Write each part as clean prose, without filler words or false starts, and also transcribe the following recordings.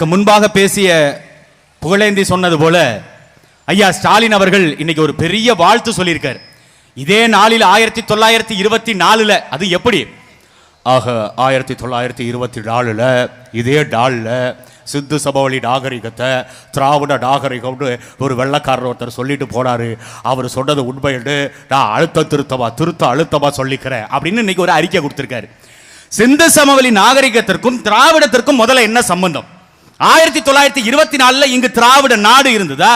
முன்பாக பேசிய புகழேந்தி சொன்னது போல ஐயா ஸ்டாலின் அவர்கள் இன்னைக்கு ஒரு பெரிய வாழ்த்து சொல்லியிருக்கார். இதே நாளில் 1924 அது எப்படி ஆக 1924 இதே டால்ல சிந்து சபவழி நாகரிகத்தை திராவிட நாகரிகம்னு ஒரு வெள்ளக்காரர் ஒருத்தர் சொல்லிட்டு போனாரு. அவர் சொன்னது உண்மைன்னு நான் அழுத்தமா சொல்லிக்கிறேன் அப்படின்னு இன்னைக்கு ஒரு அறிக்கை கொடுத்திருக்காரு. சிந்து சமவெளி நாகரிகத்திற்கும் திராவிடத்திற்கும் முதல்ல என்ன சம்பந்தம்? 1924 இங்கு திராவிட நாடு இருந்ததா?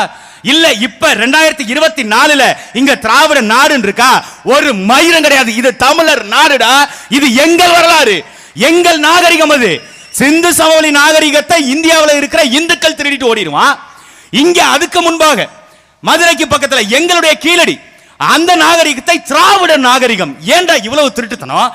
இல்ல இப்ப 2024 இங்க திராவிட நாடு இருக்கா? ஒரு மயிரம் கிடையாது. இது தமிழர் நாடுடா. இது எங்கள் வரலாறு, எங்கள் நாகரிகம். அது சிந்து சமவெளி நாகரிகத்தை இந்தியாவில் இருக்கிற இந்துக்கள் திருடிட்டு ஓடிடுவான். இங்க அதுக்கு முன்பாக மதுரைக்கு பக்கத்துல எங்களுடைய கீழடி அந்த நாகரிகத்தை திராவிட நாகரிகம். ஏண்டா இவ்வளவு திருட்டுத்தனம்?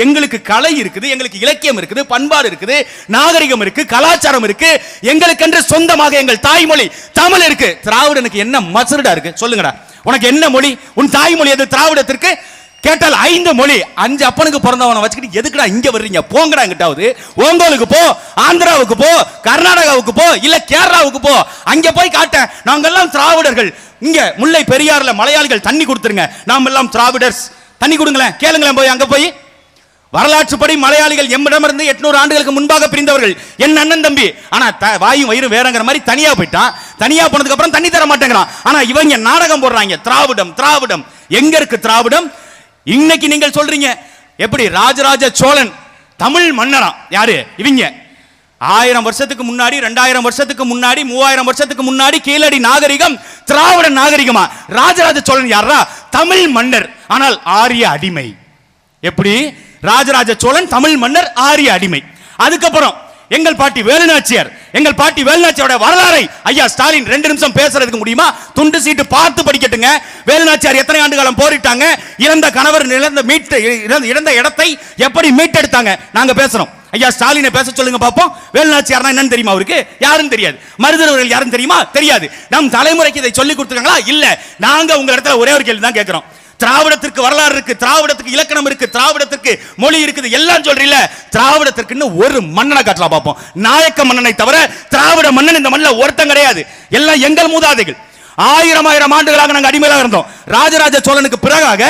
எங்களுக்கு கலை இருக்குது, எங்களுக்கு இலக்கியம் இருக்குது, பண்பாடு இருக்குது, நாகரிகம் இருக்கு, கலாச்சாரம் இருக்கு, எங்களுக்கென்று சொந்தமாக எங்கள் தாய்மொழி தமிழ் இருக்கு. திராவிடனுக்கு என்ன மசருடா இருக்கு? சொல்லுங்கடா, உனக்கு என்ன மொழி? உன் தாய்மொழி எது? திராவிடத்திற்கு கேட்டால் 5 மொழி. 5 அப்பனுக்கு பிறந்தவனை வச்சுக்கிட்டு எதுக்குடா இங்க வர்றீங்க? போங்கடா எங்கிட்டாவது. ஓங்கோலுக்கு போ, ஆந்திராவுக்கு போ, கர்நாடகாவுக்கு போ, இல்ல கேரளாவுக்கு போ. அங்க போய் காட்ட நாங்கெல்லாம் திராவிடர்கள். இங்க முல்லை பெரியாறுல மலையாளிகள் தண்ணி கொடுத்துருங்க, நாம் எல்லாம் திராவிடர்ஸ். தண்ணி கொடுங்களேன், கேளுங்களேன் போய். அங்க போய் வரலாற்றுப்படி மலையாளிகள் எம்மிடமிருந்து 800 ஆண்டுகளுக்கு முன்பாக பிரிந்தவர்கள், என் அண்ணன் தம்பி. ஆனா வாயும் வயிறும் வேறங்கிற மாதிரி தனியா போயிட்டான். தனியா போனதுக்கு அப்புறம் தண்ணி தர மாட்டேங்கிறான். ஆனா இவங்க நாடகம் போடுறாங்க, திராவிடம் திராவிடம். எங்க இருக்கு திராவிடம்? இன்னைக்கு நீங்கள் சொல்றீங்க எப்படி ராஜராஜ சோழன் தமிழ் மன்னரா? யாரு இவங்க? 1000 வருஷத்துக்கு முன்னாடி, 2000 வருஷத்துக்கு முன்னாடி, 3000 வருஷத்துக்கு முன்னாடி கீழடி நாகரிகம் திராவிட நாகரிகமா? ராஜராஜ சோழன் யாரா? தமிழ் மன்னர், ஆனால் ஆரிய அடிமை. எப்படி? ராஜராஜ சோழன் தமிழ் மன்னர், ஆரிய அடிமை. அதுக்கப்புறம் எங்கள் பாட்டி வேலுநாச்சியார், எங்கள் பாட்டி வேலுநாச்சியோட வரலாறை ஐயா ஸ்டாலின் 2 நிமிஷம் பேசுறதுக்கு முடியுமா? துண்டு சீட்டு பார்த்து படிக்கட்டுங்க. வேலுநாச்சியார் எத்தனை ஆண்டு காலம் போரிட்டாங்க, இறந்த கணவர் இறந்த இடத்தை எப்படி மீட்டெடுத்தாங்க, நாங்க பேசுறோம். ஐயா ஸ்டாலினை பேச சொல்லுங்க பாப்போம். வேலுநாச்சியார்னா என்னன்னு தெரியுமா? அவருக்கு யாருன்னு தெரியாது. மருதவர்கள் யாருன்னு தெரியுமா? தெரியாது. நம் தலைமுறைக்கு இதை சொல்லி கொடுத்துருக்காங்களா? இல்ல. நாங்க உங்க இடத்துல ஒரே ஒரு கேள்வி தான் கேட்கிறோம். திராவிடத்திற்கு வரலாறு இருக்கு, திராவிடத்துக்கு இலக்கணம் இருக்கு, திராவிடத்திற்கு மொழி இருக்குது, எல்லாம் சொல்றீங்க. திராவிடத்திற்கு ஒரு மன்னனை காட்டலாம் பாப்போம். நாயக்க மன்னனை தவிர திராவிட மன்னன் இந்த மண்ணில் ஒருத்தன் கிடையாது. எல்லாம் எங்கள் மூதாதைகள். 1000 ஆண்டுகளாக நாங்கள் அடிமையாக இருந்தோம். ராஜராஜ சோழனுக்கு பிறகாக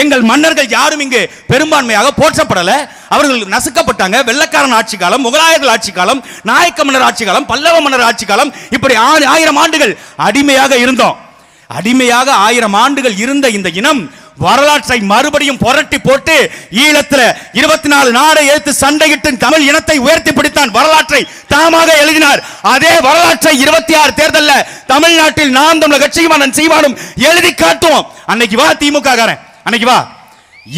எங்கள் மன்னர்கள் யாரும் இங்கு பெரும்பான்மையாக போற்றப்படல. அவர்கள் நசுக்கப்பட்டாங்க. வெள்ளக்காரன் ஆட்சி காலம், முகலாயர்கள் ஆட்சி காலம், நாயக்க மன்னர் ஆட்சி காலம், பல்லவ மன்னர் ஆட்சி காலம், இப்படி 1000 ஆண்டுகள் அடிமையாக இருந்தோம். அடிமையாக 1000 ஆண்டுகள் இருந்த இந்த இனம் வரலாற்றை மறுபடியும் புரட்டி போட்டு ஈழத்துல 24 நாடை எடுத்து சண்டையிட்டு தமிழ் இனத்தை உயர்த்தி பிடித்தான். வரலாற்றை தாமாக எழுதினார். அதே வரலாற்றை 26 தேர்தலில் தமிழ்நாட்டில் நாம் தமிழர் கட்சியும் செய்வானும் எழுதி காட்டுவோம். அன்னைக்கு வா திமுக காரன், அன்னைக்கு வா.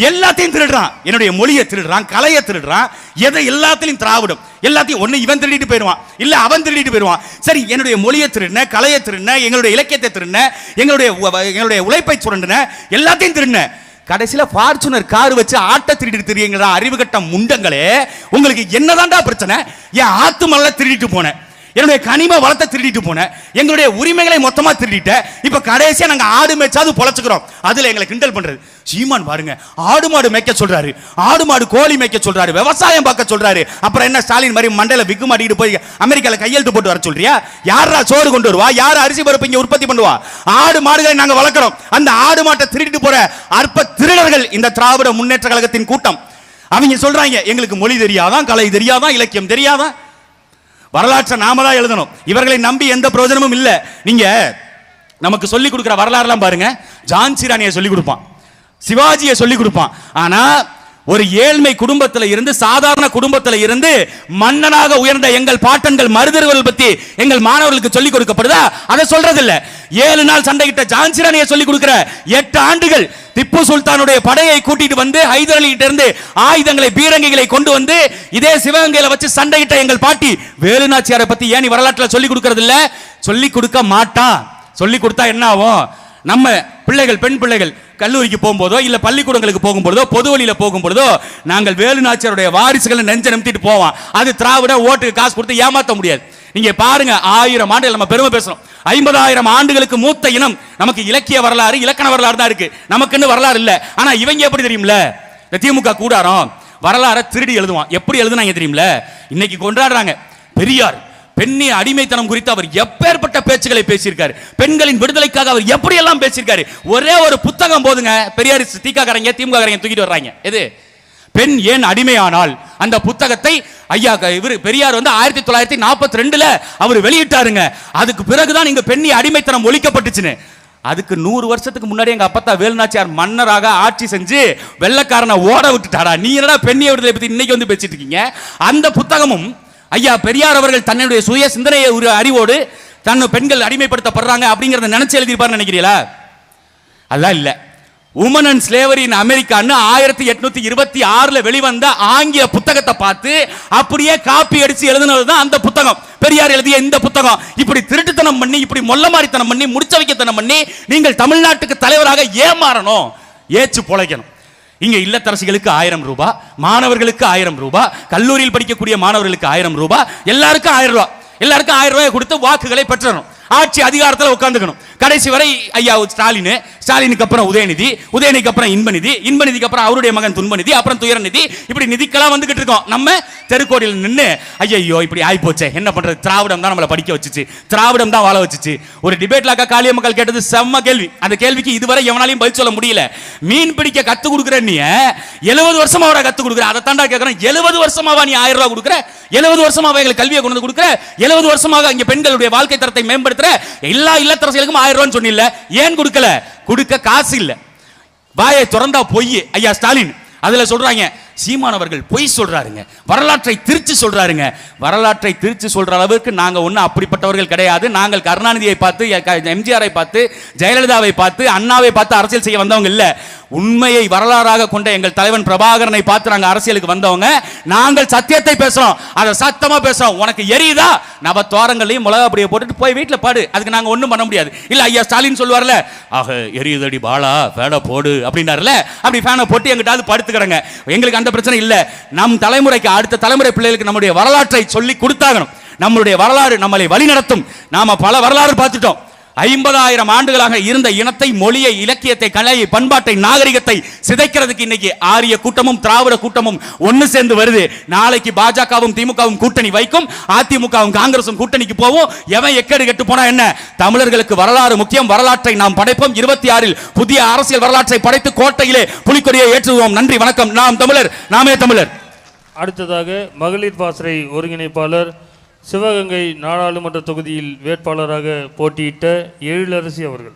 எல்லாத்தையும் திருடுறான், என்னுடைய மொழியை திருடுறான், கலையை திருடுறான், எதை எல்லாத்திலையும் திராவிடம். எல்லாத்தையும் ஒண்ணு இவன் திருடிட்டு போயிடுவான், இல்ல அவன் திருடிட்டு போயிடுவான். சரி, என்னுடைய மொழியை திருடின, கலையை திருடின, எங்களுடைய இலக்கியத்தை திருடின, எங்களுடைய உழைப்பை சுரண்டின, எல்லாத்தையும் திருடின. கடைசியில ஃபார்ச்சுனர் கார் வச்சு ஆட்ட திருடிட்டு தெரியுங்களா? அறிவு கட்ட முண்டங்களே, உங்களுக்கு என்னதான்டா பிரச்சனை? என் ஆத்து மல்ல திருடிட்டு போனேன், என்னுடைய கனிம வளத்தை திருடிட்டு போனேன், எங்களுடைய உரிமைகளை மொத்தமா திருடிட்ட. இப்ப கடைசியா நாங்க ஆடு மேய்ச்சாது பொழைச்சுக்கிறோம். அதுல எங்களை கிண்டல் பண்றது. சீமான் பாருங்க, ஆடு மாடு மேய்க்க சொல்றாரு, ஆடு மாடு கோழி மேய்க்க சொல்றாரு, விவசாயம் பார்க்க சொல்றாரு. அப்புறம் என்ன ஸ்டாலின் மாதிரி மண்டையில விக்கு மாட்டிட்டு போய் அமெரிக்கால கையெழுத்து போட்டு வர சொல்றியா? யாரா சோறு கொண்டு வருவா? யார் அரிசி பருப்பு இங்க உற்பத்தி பண்ணுவா? ஆடு மாடுகளை நாங்க வளர்க்கிறோம். அந்த ஆடு மாட்டை திருடிட்டு போற அற்ப திருடர்கள் இந்த திராவிட முன்னேற்ற கழகத்தின் கூட்டம். அவங்க சொல்றாங்க எங்களுக்கு மொழி தெரியாதான், கலை தெரியாதான், இலக்கியம் தெரியாதான். வரலாற்றை நாம தான் எழுதணும். இவர்களை நம்பி எந்த பிரயோஜனமும் இல்ல. நீங்க நமக்கு சொல்லி கொடுக்கிற வரலாறுலாம் பாருங்க. ஜான்சி ராணியை சொல்லி கொடுப்பான், சிவாஜியை சொல்லி கொடுப்பான். ஆனா ஒரு ஏழ்மை குடும்பத்தில் இருந்து, சாதாரண குடும்பத்தில் இருந்து மன்னனாக உயர்ந்த எங்கள் பாட்டன்கள் மருதர்கள் பத்தி எங்கள் மாணவர்களுக்கு சொல்லிக் கொடுக்கப்படுதா? அதை சொல்றது இல்ல. 7 நாள் சண்டையிட்ட ஜான்சி ராணியை சொல்லிக் கொடுக்கிற 8 ஆண்டுகள் திப்பு சுல்தானுடைய படையை கூட்டிட்டு வந்து ஹைதர் அலி கிட்ட இருந்து ஆயுதங்களை, பீரங்கிகளை கொண்டு வந்து இதே சிவகங்கையில வச்சு சண்டையிட்ட எங்கள் பாட்டி வேலுநாச்சியாரை பத்தி ஏன் நீ வரலாற்றுல சொல்லிக் கொடுக்கிறது இல்ல? சொல்லிக் கொடுக்க மாட்டான். சொல்லிக் கொடுத்தா என்ன ஆகும்? நம்ம பிள்ளைகள், பெண் பிள்ளைகள் கல்லூரிக்கு போகும்போதோ இல்ல பள்ளிக்கூடங்களுக்கு போகும்போதோ பொது வழியில போகும்போதோ நாங்கள் வேலுநாச்சியாருடைய வாரிசுகளை நெஞ்ச நிமித்திட்டு போவோம். அது திராவிட ஓட்டுக்கு காசு கொடுத்து ஏமாத்த முடியாது. நீங்க பாருங்க, 1000 ஆண்டுகள் நம்ம பெருமை பேசுறோம். 50,000 ஆண்டுகளுக்கு மூத்த இனம். நமக்கு இலக்கிய வரலாறு, இலக்கண வரலாறு தான் இருக்கு, நமக்குன்னு வரலாறு இல்ல. ஆனா இவங்க எப்படி தெரியும்ல? திமுக கூடாரம் வரலாறை திருடி எழுதுவான். எப்படி எழுதுனாங்க தெரியும்ல? இன்னைக்கு கொண்டாடுறாங்க பெரியார் பெண்ணிய அடிமைத்தனம் குறித்து அவர் எப்பேற்பட்ட பேச்சுகளை பேசியிருக்காரு, பெண்களின் விடுதலைக்காக அவர் எப்படி எல்லாம் பேசியிருக்காரு. ஒரே ஒரு புத்தகம் போதுங்க, பெரியார் திகாரங்க திமுக தூக்கிட்டு வர்றாங்க. எது? பெண் ஏன் அடிமையானால். அந்த புத்தகத்தை ஐயா இவர் பெரியார் 1942 அவர் வெளியிட்டாருங்க. அதுக்கு பிறகுதான் இங்க பெண்ணிய அடிமைத்தனம் ஒழிக்கப்பட்டுச்சுன்னு. அதுக்கு 100 வருஷத்துக்கு முன்னாடி எங்க அப்பத்தா வேலுநாச்சியார் மன்னராக ஆட்சி செஞ்சு வெள்ளக்காரனை ஓட விட்டுட்டாரா. நீ என்னடா பெண்ணிய விடுதலை பத்தி இன்னைக்கு பேசிட்டு இருக்கீங்க? அந்த புத்தகமும் ஐயா பெரியார் அவர்கள் தன்னுடைய சுய சிந்தனையை ஒரு அறிவோடு தன்னை பெண்கள் அடிமைப்படுத்தப்படுறாங்க அப்படிங்கறத நினைச்சு எழுதியிருப்பாருன்னு நினைக்கிறீங்களா? அதெல்லாம் இல்ல. உமன் அண்ட் ஸ்லேவரி இன் அமெரிக்கான்னு 1826 வெளிவந்த ஆங்கில புத்தகத்தை பார்த்து அப்படியே காப்பி அடிச்சு எழுதுனதுதான் அந்த புத்தகம். பெரியார் எழுதிய இந்த புத்தகம். இப்படி திருட்டுத்தனம் பண்ணி, இப்படி மொல்லமாரித்தனம் பண்ணி, முடிச்ச வைக்கத்தனம் பண்ணி நீங்கள் தமிழ்நாட்டுக்கு தலைவராக ஏமாறணும், ஏச்சு பொழைக்கணும். இங்க இல்லத்தரசிகளுக்கு 1000 ரூபாய், மாணவர்களுக்கு 1000 ரூபாய், கல்லூரியில் படிக்கக்கூடிய மாணவர்களுக்கு 1000 ரூபாய், எல்லாருக்கும் 1000 ரூபாய், எல்லாருக்கும் 1000 ரூபாய் கொடுத்து வாக்குகளை பெற்றணும். ஆட்சி அதிகாரத்தில் உட்கார்ந்துக்கணும். கடைசி வரை ஐயா ஸ்டாலின், ஸ்டாலினுக்கு அப்புறம் உதயநிதி, உதயநிதிக்கு அப்புறம் இன்பநிதி, இன்பநிதிக்கு அப்புறம் அவருடைய மகன் துன்பநிதி, அப்புறம் துயரநிதி, இப்படி நிதிக்கெல்லாம் வந்துகிட்டு இருக்கோம். நம்ம தெருக்கோடியில் நின்று ஐயோ இப்படி ஆகி போச்சே, என்ன பண்றது, திராவிடம் தான் நம்மளை படிக்க வச்சுச்சு, திராவிடம் தான் வாழ வச்சுச்சு. ஒரு டிபேட்ல அக்கா காளிய மக்கள் கேட்டது செம்ம கேள்வி. அந்த கேள்விக்கு இதுவரை எவனாலையும் பதில் சொல்ல முடியல. மீன் பிடிக்க கத்து கொடுக்குற நீ 70 வருஷமா கத்து கொடுக்குற, அதை தாண்டா கேட்கறேன். 70 வருஷமாவா நீ 1000 ரூபாய் கொடுக்குற? 70 வருஷமாக எங்களுக்கு கல்வியை கொண்டு கொடுக்குற? 70 வருஷமாக இங்க பெண்களுடைய வாழ்க்கை தரத்தை மேம்படுத்துற? எல்லா இல்லத்தரசிகளுக்கும் 1000 ரூபாய் சொன்னில்ல, ஏன் கொடுக்கல? கொடுக்க காசு இல்ல. வாயை திறந்தா பொய். ஐயா ஸ்டாலின் அதுல சொல்றாங்க, சீமானவர்கள் பொய் சொல்றாருங்க, வரலாற்றை திருச்சி சொல்றாருங்க. வரலாற்றை திருச்சி சொல்ற அளவுக்கு நாங்க ஒண்ணு அப்படிப்பட்டவர்கள் கிடையாது. நாங்கள் கருணாநிதியை பார்த்து, எம்ஜிஆரை பார்த்து, ஜெயலலிதாவை பார்த்து, அண்ணாவை பார்த்து அரசியல் செய்ய வந்தவங்க இல்ல. உண்மையை வரலாறாக கொண்ட எங்கள் தலைவன் பிரபாகரனை பார்த்து நாங்க அரசியலுக்கு வந்தவங்க. நாங்கள் சத்தியத்தை பேசுறோம், அதை சத்தமா பேசுறோம். உனக்கு எரியுதா, நவ தோரங்களையும் மிளகா பொடியை போட்டுட்டு போய் வீட்டுல பாடு, அதுக்கு நாங்க ஒண்ணும் பண்ண முடியாது. இல்ல ஐயா ஸ்டாலின் சொல்லுவார்ல, ஆக எரியுதடி பாலா ஃபேனை போடு அப்படின்னாருல, அப்படி ஃபேனை போட்டு எங்கிட்டாவது படுத்துக்கிறங்க. எங்களுக்கு அந்த பிரச்சனை இல்ல. நம் தலைமுறைக்கு, அடுத்த தலைமுறை பிள்ளைகளுக்கு நம்முடைய வரலாற்றை சொல்லி கொடுத்தாகணும். நம்மளுடைய வரலாறு நம்மளை வழி நடத்தும். நாம பல வரலாறு பார்த்துட்டோம். 50,000 ஆண்டுகளாக இருந்த இனத்தை, மொழியை, இலக்கியத்தை, கலையை, பண்பாட்டை, நாகரிகத்தை சிதைக்கிறதுக்கு இன்னைக்கு ஆரிய கூட்டமும் திராவிட கூட்டமும் ஒன்னு சேர்ந்து வருது. நாளைக்கு பாஜகவும் திமுகவும் கூட்டணி வைக்கும், அதிமுகவும் காங்கிரசும் கூட்டணிக்கு போவோம். எவன் எக்கேடு கெட்டு போனா என்ன? தமிழர்களுக்கு வரலாறு முக்கியம், வரலாற்றை நாம் படைப்போம். 26 புதிய அரசியல் வரலாற்றை படைத்து கோட்டையிலே புலிக்கொடியை ஏற்றுவோம். நன்றி, வணக்கம். நாம் தமிழர், நாமே தமிழர். அடுத்ததாக மகளிர் பாசறை ஒருங்கிணைப்பாளர், சிவகங்கை நாடாளுமன்ற தொகுதியில் வேட்பாளராக போட்டியிட்ட எழிலரசி அவர்கள்.